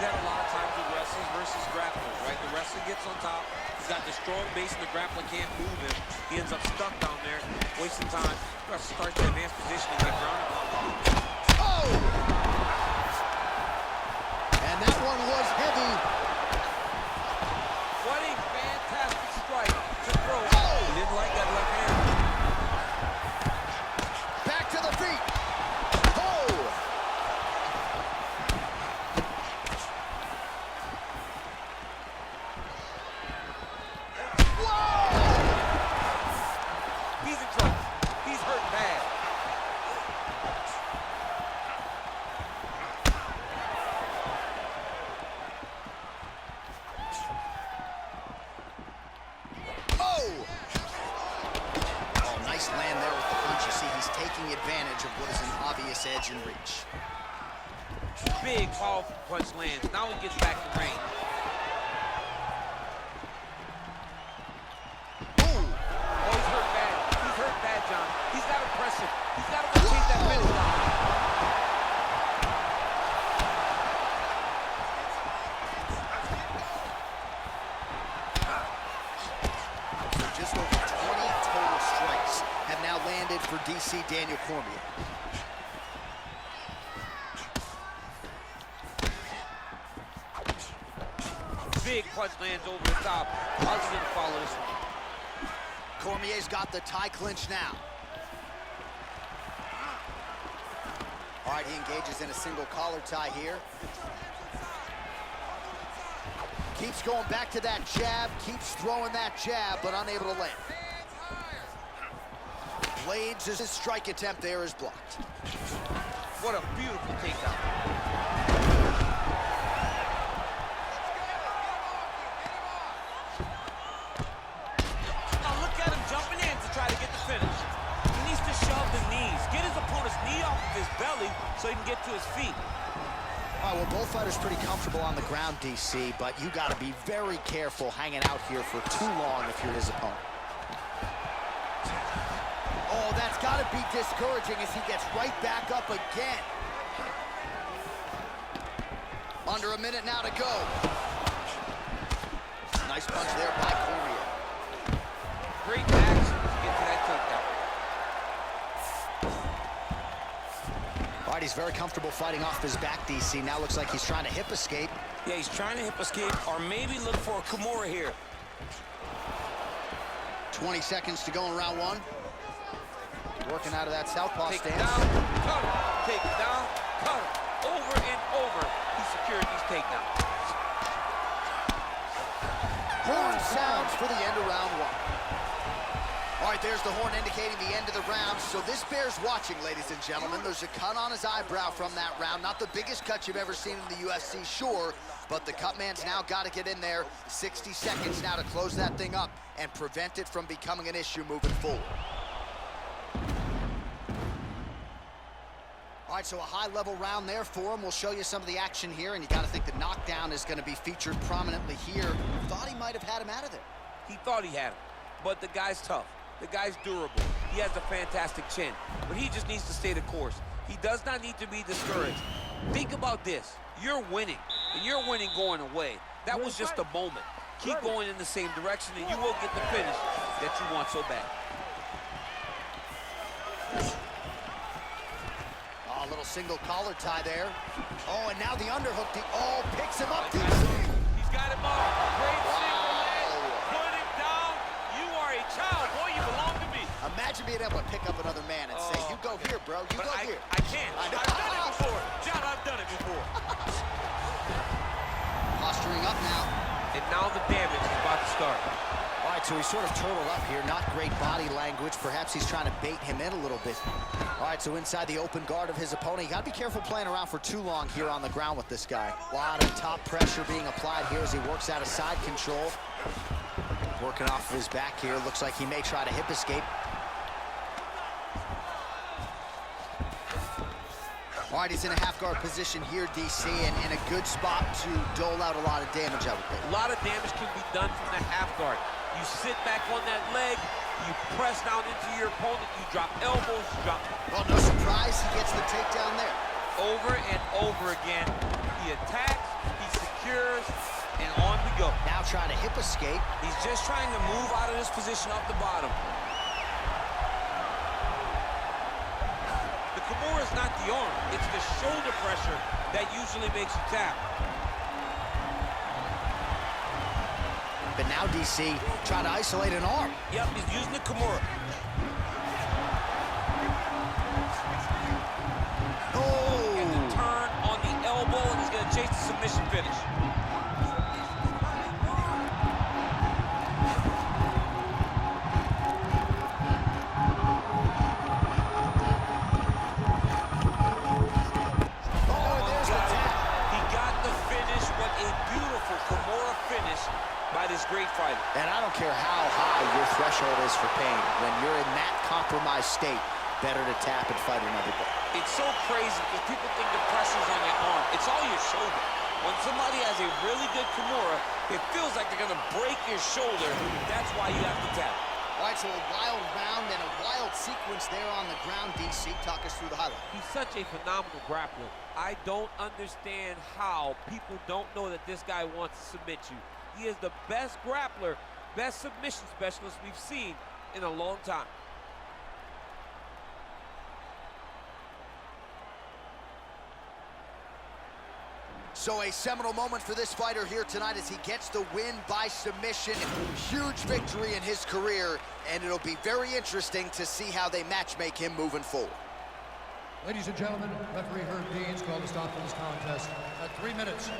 that a lot of times with wrestlers versus grapplers, right? The wrestler gets on top. He's got the strong base, and the grappler can't move him. He ends up stuck down there, wasting time. The wrestler starts to advance position and get grounded. Oh! And that one was heavy. What a fantastic strike to throw. Oh! He didn't like that left hand. Back to the feet. Oh! Whoa! He's in trouble. He's hurt bad. Nice land there with the punch. You see, he's taking advantage of what is an obvious edge and reach. Big, powerful punch lands. Now he gets back to range. Ooh. Oh, he's hurt bad. He's hurt bad, John. He's got to press him. He's got to rotate that finish line. So just over 20 total strikes have now landed for DC Daniel Cormier. Big punch lands over the top. How's he gonna follow this one? Cormier's got the tie clinch now. All right, he engages in a single collar tie here. Keeps going back to that jab, keeps throwing that jab, but unable to land. Blades' his strike attempt there is blocked. What a beautiful takedown. Now look at him jumping in to try to get the finish. He needs to shove the knees, get his opponent's knee off of his belly so he can get to his feet. All right, well, both fighters pretty comfortable on the ground, DC, but you got to be very careful hanging out here for too long if you're his opponent. Oh, that's got to be discouraging as he gets right back up again. Under a minute now to go. Nice punch there by Cormier. Great action to get to that takedown. All right, he's very comfortable fighting off his back, DC. Now looks like he's trying to hip escape. Yeah, he's trying to hip escape or maybe look for a Kimura here. 20 seconds to go in round one. Working out of that southpaw Take stance. it down, cut him. Take it down, cut him. Over and over, he secured these takedowns. Horn sounds for the end of round one. All right, there's the horn indicating the end of the round. So this bears watching, ladies and gentlemen. There's a cut on his eyebrow from that round. Not the biggest cut you've ever seen in the UFC, sure, but the cut man's now got to get in there. 60 seconds now to close that thing up and prevent it from becoming an issue moving forward. All right, so a high-level round there for him. We'll show you some of the action here, and you got to think the knockdown is going to be featured prominently here. Thought he might have had him out of there. He thought he had him, but the guy's tough. The guy's durable. He has a fantastic chin, but he just needs to stay the course. He does not need to be discouraged. Think about this. You're winning, and you're winning going away. That was just a moment. Keep going in the same direction, and you will get the finish that you want so bad. Oh, a little single collar tie there. Oh, and now the underhook. Oh, picks him up. He's got him up. Great single leg. Put him down. You are a child. Boy, you belong to me. Imagine being able to pick up another man and say, you go here, bro. You go here. I can't. I've done it before. John, I've done it before. Posturing up now. And now the damage is about to start. All right, so he's sort of turtled up here. Not great body language. Perhaps he's trying to bait him in a little bit. All right, so inside the open guard of his opponent. You got to be careful playing around for too long here on the ground with this guy. A lot of top pressure being applied here as he works out of side control. Working off of his back here. Looks like he may try to hip escape. All right, he's in a half-guard position here, DC, and in a good spot to dole out a lot of damage, I would think. A lot of damage can be done from the half guard. You sit back on that leg, you press down into your opponent, you drop elbows, you drop... Well, no surprise, he gets the takedown there. Over and over again, he attacks, he secures, and on we go. Now trying to hip escape. He's just trying to move out of this position off the bottom. The Kimura is not the arm. It's the shoulder pressure that usually makes you tap. But now DC trying to isolate an arm. Yep, he's using the Kimura. Oh! And the turn on the elbow, and he's going to chase the submission finish. By this great fighter. And I don't care how high your threshold is for pain. When you're in that compromised state, better to tap and fight another day. It's so crazy because people think the pressure's on your arm. It's all your shoulder. When somebody has a really good Kimura, it feels like they're going to break your shoulder. That's why you have to tap. All right, so a wild round and a wild sequence there on the ground. DC, talk us through the highlight. He's such a phenomenal grappler. I don't understand how people don't know that this guy wants to submit you. He is the best grappler, best submission specialist we've seen in a long time. So a seminal moment for this fighter here tonight as he gets the win by submission. Huge victory in his career, and it'll be very interesting to see how they match-make him moving forward. Ladies and gentlemen, referee Herb Deans called a stop to this contest at 3 minutes.